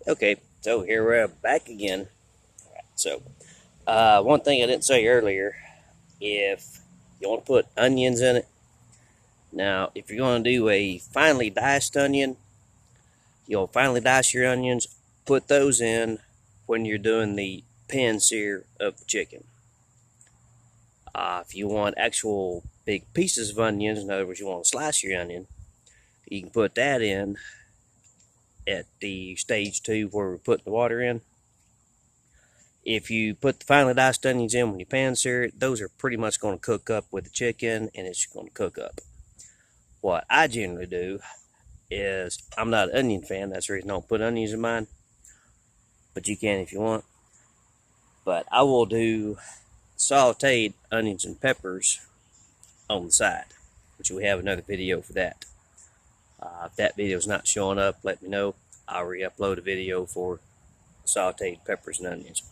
Okay, so here we're back again. So, one thing I didn't say earlier, if you want to put onions in it, now if you're going to do a finely diced onion, you'll finely dice your onions, put those in when you're doing the pan sear of the chicken. If you want actual big pieces of onions, in other words, you want to slice your onion, you can put that in at the stage 2 where we're putting the water in. If you put the finely diced onions in when you pan sear it, those are pretty much going to cook up with the chicken and it's going to cook up. What I generally do is, I'm not an onion fan, that's the reason I don't put onions in mine, but you can if you want. But I will do sauteed onions and peppers on the side, which we have another video for that. If that video is not showing up, let me know. I'll re-upload a video for sauteed peppers and onions.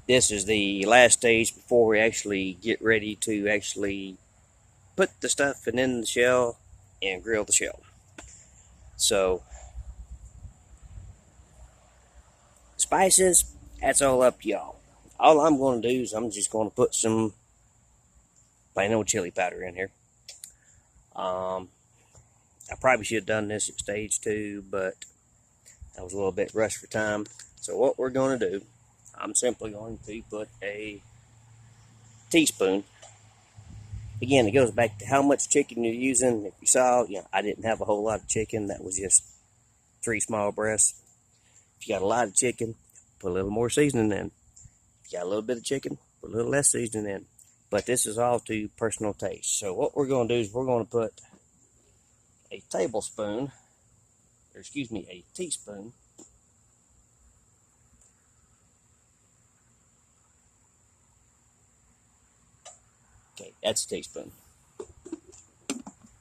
This is the last stage before we actually get ready to actually put the stuff in the shell and grill the shell. So, spices, that's all up to y'all. All I'm going to do is I'm just going to put some plain old chili powder in here. I probably should have done this at stage 2, but I was a little bit rushed for time. So what we're going to do, I'm simply going to put a teaspoon. Again, it goes back to how much chicken you're using. If you saw, I didn't have a whole lot of chicken. That was just 3 small breasts. If you got a lot of chicken, put a little more seasoning in. If you got a little bit of chicken, put a little less seasoning in. But this is all to personal taste. So what we're going to do is we're going to put a teaspoon. Okay, that's a teaspoon.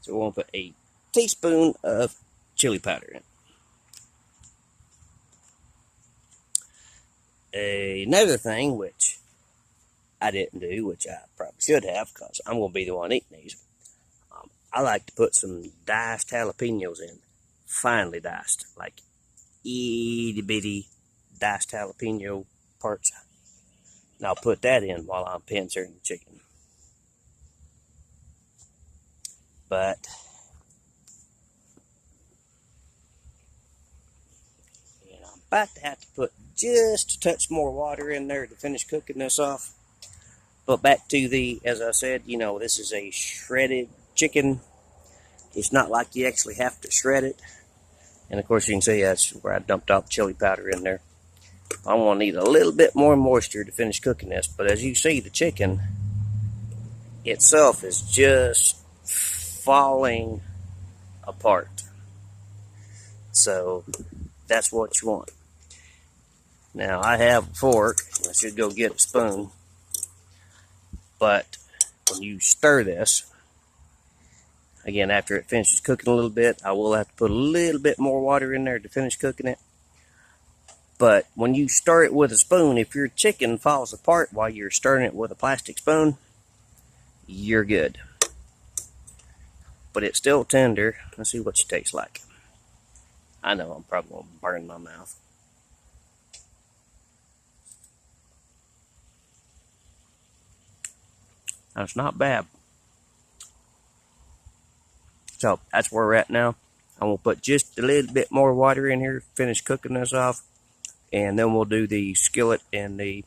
So we're going to put a teaspoon of chili powder in. Another thing, which I didn't do, which I probably should have, because I'm going to be the one eating these. I like to put some diced jalapenos in, finely diced, like itty bitty diced jalapeno parts. And I'll put that in while I'm pan searing the chicken. But I'm about to have to put just a touch more water in there to finish cooking this off. But back to as I said, this is a shredded chicken. It's not like you actually have to shred it. And of course you can see that's where I dumped all the chili powder in there. I'm going to need a little bit more moisture to finish cooking this. But as you see, the chicken itself is just falling apart. So that's what you want. Now I have a fork. I should go get a spoon. But when you stir this, again, after it finishes cooking a little bit, I will have to put a little bit more water in there to finish cooking it. But when you stir it with a spoon, if your chicken falls apart while you're stirring it with a plastic spoon, you're good. But it's still tender. Let's see what she tastes like. I know I'm probably going to burn my mouth. That's not bad. So that's where we're at now. I'm going to put just a little bit more water in here, finish cooking this off, and then we'll do the skillet and the